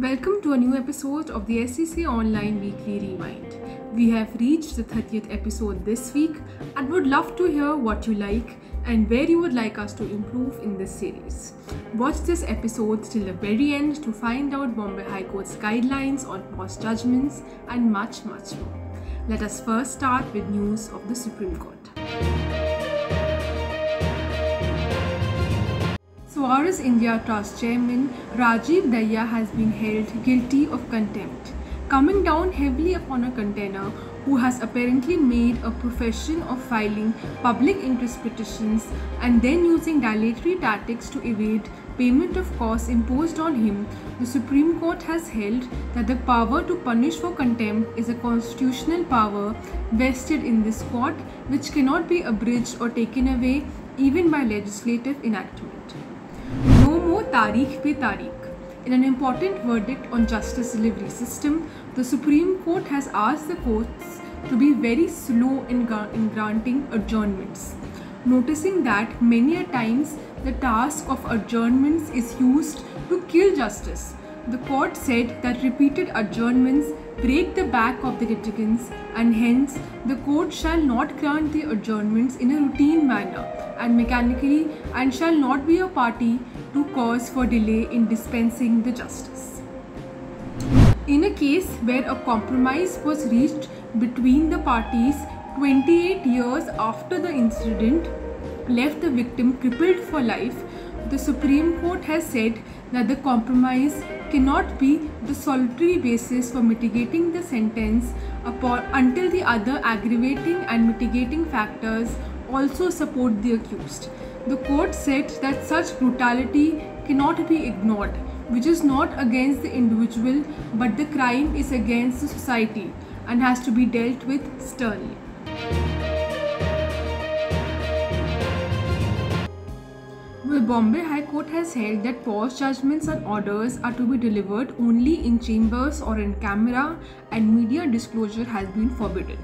Welcome to a new episode of the SEC Online Weekly Rewind. We have reached the 30th episode this week and would love to hear what you like and where you would like us to improve in this series. Watch this episode till the very end to find out Bombay High Court's guidelines on past judgments and much more. Let us first start with news of the Supreme Court. Swaraj India Trust Chairman Rajiv Dahiya has been held guilty of contempt, coming down heavily upon a contender who has apparently made a profession of filing public interest petitions and then using dilatory tactics to evade payment of costs imposed on him. The Supreme Court has held that the power to punish for contempt is a constitutional power vested in this court, which cannot be abridged or taken away even by legislative enactment. No more Tariq pe Tariq. In an important verdict on justice delivery system, the Supreme Court has asked the courts to be very slow in granting adjournments, noticing that many a times the task of adjournments is used to kill justice. The court said that repeated adjournments break the back of the litigants, and hence the court shall not grant the adjournments in a routine manner and mechanically, and shall not be a party to cause for delay in dispensing the justice. In a case where a compromise was reached between the parties 28 years after the incident left the victim crippled for life, the Supreme Court has said that the compromise cannot be the solitary basis for mitigating the sentence until the other aggravating and mitigating factors also support the accused. The court said that such brutality cannot be ignored, which is not against the individual but the crime is against the society and has to be dealt with sternly. The Bombay High Court has held that pause judgments and orders are to be delivered only in chambers or in camera, and media disclosure has been forbidden.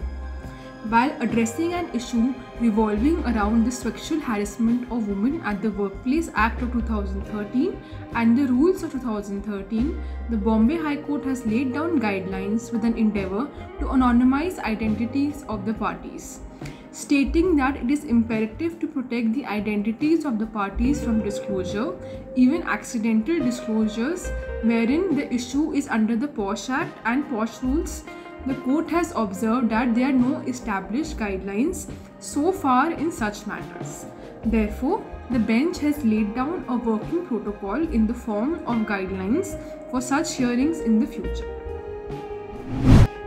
While addressing an issue revolving around the Sexual Harassment of Women at the Workplace Act of 2013 and the rules of 2013, the Bombay High Court has laid down guidelines with an endeavour to anonymize identities of the parties, stating that it is imperative to protect the identities of the parties from disclosure, even accidental disclosures wherein the issue is under the POSH Act and POSH rules. The court has observed that there are no established guidelines so far in such matters. Therefore, the bench has laid down a working protocol in the form of guidelines for such hearings in the future,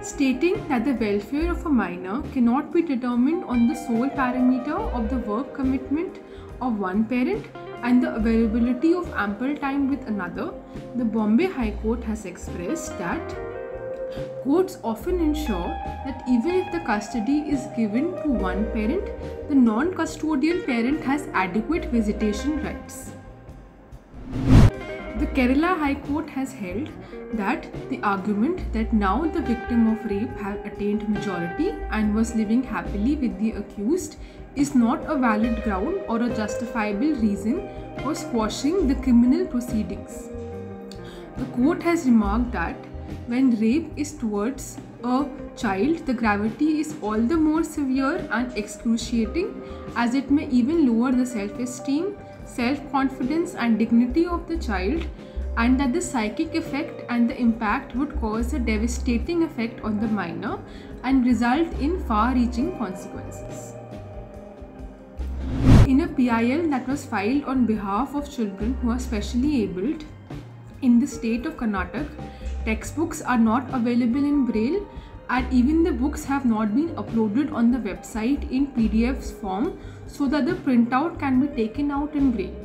stating that the welfare of a minor cannot be determined on the sole parameter of the work commitment of one parent and the availability of ample time with another. The Bombay High Court has expressed that courts often ensure that even if the custody is given to one parent, the non-custodial parent has adequate visitation rights. The Kerala High Court has held that the argument that now the victim of rape had attained majority and was living happily with the accused is not a valid ground or a justifiable reason for squashing the criminal proceedings. The court has remarked that when rape is towards a child, the gravity is all the more severe and excruciating, as it may even lower the self-esteem, self-confidence and dignity of the child, and that the psychic effect and the impact would cause a devastating effect on the minor and result in far-reaching consequences. In a PIL that was filed on behalf of children who are specially abled in the state of Karnataka, textbooks are not available in Braille, and even the books have not been uploaded on the website in PDF form so that the printout can be taken out in Braille.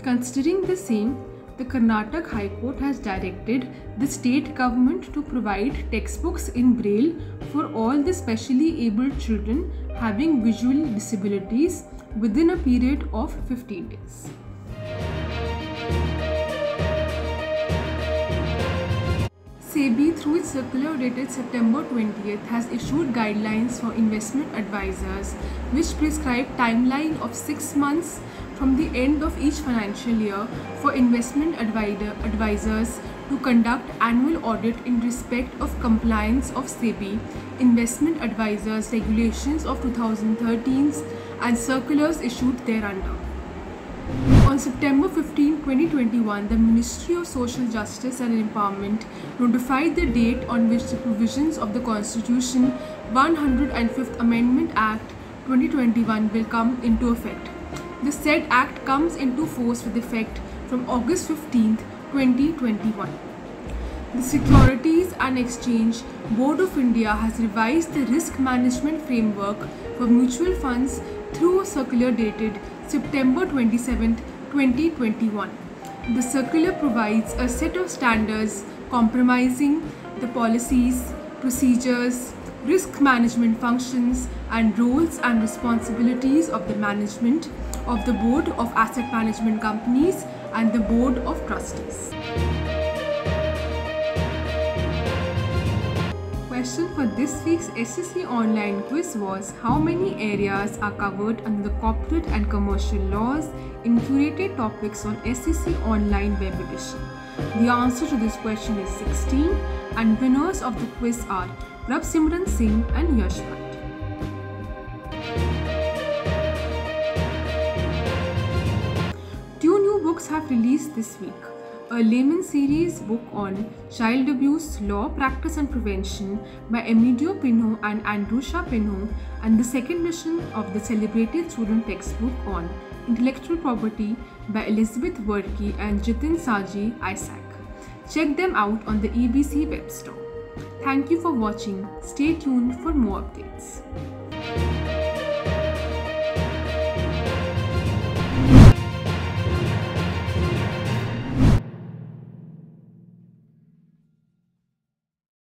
Considering the same, the Karnataka High Court has directed the state government to provide textbooks in Braille for all the specially abled children having visual disabilities within a period of 15 days. SEBI, through its circular dated September 20th, has issued guidelines for investment advisors which prescribe timeline of 6 months from the end of each financial year for investment advisors to conduct annual audit in respect of compliance of SEBI investment advisors regulations of 2013 and circulars issued thereunder. On September 15, 2021, the Ministry of Social Justice and Empowerment notified the date on which the provisions of the Constitution 105th Amendment Act 2021 will come into effect. The said Act comes into force with effect from August 15, 2021. The Securities and Exchange Board of India has revised the risk management framework for mutual funds through a circular dated September 27, 2021. The circular provides a set of standards comprising the policies, procedures, risk management functions, and roles and responsibilities of the management of the Board of Asset Management Companies and the Board of Trustees. Question for this week's SSC Online quiz was: how many areas are covered under the corporate and commercial laws in curated topics on SSC Online web edition? The answer to this question is 16, and winners of the quiz are Prabsimran Singh and Yash Bhatt. Two new books have released this week. A layman series book on child abuse, law, practice and prevention by Emilio Pinho and Andrusha Pinho, and the second edition of the celebrated student textbook on intellectual property by Elizabeth Werke and Jitin Saji Isaac. Check them out on the EBC web store. Thank you for watching. Stay tuned for more updates.